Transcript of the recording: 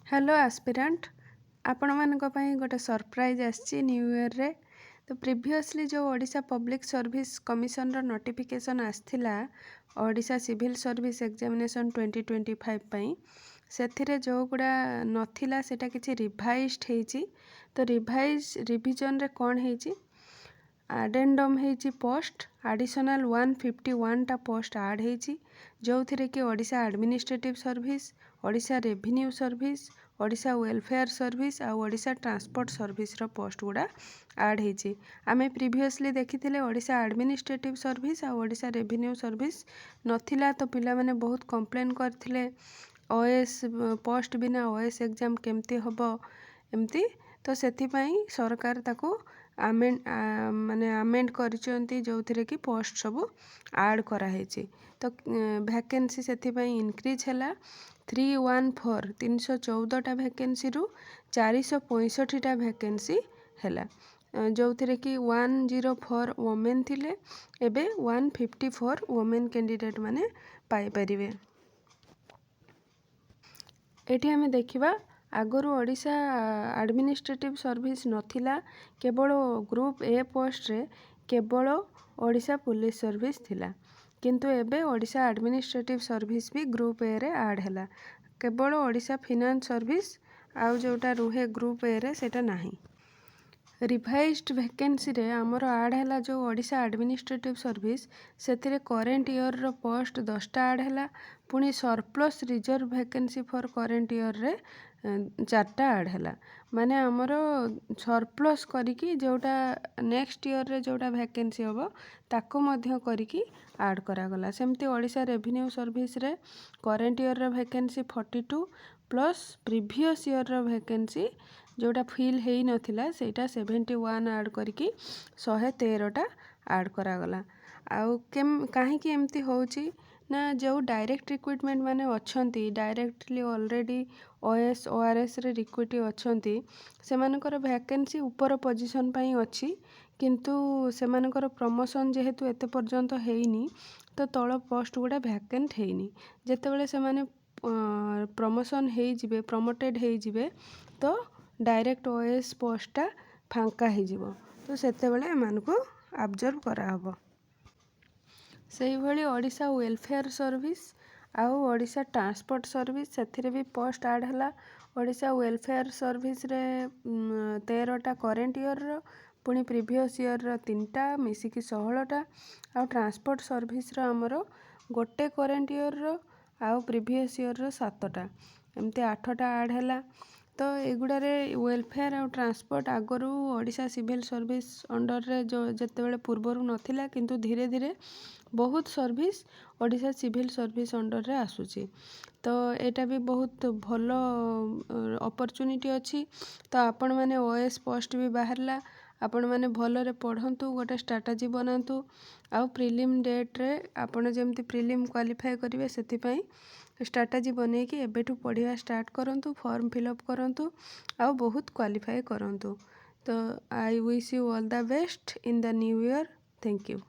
Hello aspirant आपण मानक पई गोटे सरप्राइज आछि न्यू ईयर रे। तो प्रीवियसली जो ओडिशा पब्लिक सर्विस कमिशन रो नोटिफिकेशन आस्थिला ओडिशा सिविल सर्विस एग्जामिनेशन 2025 पई सेथिरे जो गुडा नथिला सेटा किछि रिवाइज्ड हेछि। तो रिविजन रे कोन हेछि आडेंडम हेछि पोस्ट एडिशनल 151 टा पोस्ट ऐड हेछि जो थिरे कि Odisha administrative service, Odisha revenue service, Odisha welfare service आ ओडिशा ट्रांसपोर्ट सर्विस रो पोस्ट गुडा ऐड हेछि। आमे प्रीवियसली देखिथिले ओडिशा एडमिनिस्ट्रेटिव सर्विस आ ओडिशा रेवेन्यू सर्विस नथिला। तो पिला माने बहुत कंप्लेन करथिले ओएस पोस्ट बिना ओएस एग्जाम केमती हबो एमती। तो सेथि पई सरकार ताको आमेंड करिसेंती जो थिरे कि पोस्ट सब ऐड करा हेछि। तो वैकेंसी सेथि पई इंक्रीज हैला 314 टा वैकेंसी रु 465 टा वैकेंसी हैला जो थिरे कि 104 वुमेन थिले एबे 154 वुमेन कैंडिडेट माने पाई परिवे। एठी हमें देखिबा आगरू ओडिशा एडमिनिस्ट्रेटिव सर्विस नथिला केवल ग्रुप ए पोस्ट रे केवल ओडिशा पुलिस सर्विस थिला किंतु एबे ओडिशा एडमिनिस्ट्रेटिव सर्विस भी ग्रुप ए रे ऐड हैला। केवल ओडिशा फाइनेंस सर्विस आउ जोटा रुहे ग्रुप ए रे सेटा नाही। रिवाइज्ड वैकेंसी रे हमर ऐड हैला जो ओडिशा एडमिनिस्ट्रेटिव सर्विस सेथिरे करेंट ईयर रो पोस्ट 10 टा ऐड हैला। पुनी surplus reserve vacancy for current year रे 4 टा ऐड हैला। माने हमर सरप्लस करिकी जोटा नेक्स्ट ईयर रे जोटा वैकेंसी होबो ताको मध्य करिकी ऐड करा गला। सेमती ओडिशा रेवेन्यू सर्विस रे करेंट ईयर रो वैकेंसी 42 प्लस प्रीवियस ईयर रो वैकेंसी जोटा फिल हेई नथिला सेटा 71 ऐड करिकी 113 टा ऐड करा गला। आउ काहे कि एमती होउची ना जो डायरेक्ट रिक्रूटमेंट माने अछंती डायरेक्टली ऑलरेडी ओएस ओआरएस रे रिक्रूटी अछंती सेमानकर वैकेंसी ऊपर पोजीशन पई अछि किंतु सेमानकर प्रमोशन जेहेतु एते पर्यंत हेइनी तो तळ पोस्ट गुडा वैकेंट हेइनी। जेतेबेले सेमाने प्रमोशन हेइ जिवे प्रमोटेड हेइ जिवे तो डायरेक्ट ओएस पोस्टा फांका हेइ जिवो तो सेतेबेले एमानको ऑब्जर्व करा हबो। सेही भली ओडिशा वेलफेयर सर्विस आउ ओडिशा ट्रांसपोर्ट सर्विस सेथिरे भी पोस्ट ऐड हला। ओडिशा वेलफेयर सर्विस रे 13 टा करेंट ईयर रो पुनी प्रीवियस ईयर रो 3 टा मिसिकी 16 टा आउ ट्रांसपोर्ट सर्विस रो हमरो गोटे करेंट ईयर रो आउ प्रीवियस ईयर रो 7 टा एमते 8 टा ऐड हला। तो एगुडारे वेलफेयर आउ ट्रांसपोर्ट आगरू ओडिशा सिविल सर्विस अंडर रे जो जेतेबेले पूर्वरु नथिला किंतु धीरे धीरे बहुत service Odisha civil service under रे आसुची। तो एटा भी बहुत भलो अपॉर्चुनिटी अछि। तो आपण माने ओएस पोस्ट भी बाहरला आपण माने भलो रे पढंतु गोटे स्ट्रेटजी बनांतु आउ प्रीलिम डेट रे आपण जेमति प्रीलिम क्वालिफाई करिवे सेति पई स्ट्रेटजी बनै कि एबेठु पढिया स्टार्ट करंतु फॉर्म फिलअप करंतु आउ बहुत क्वालिफाई करंतु। तो I wish you all the best in the new year. Thank you.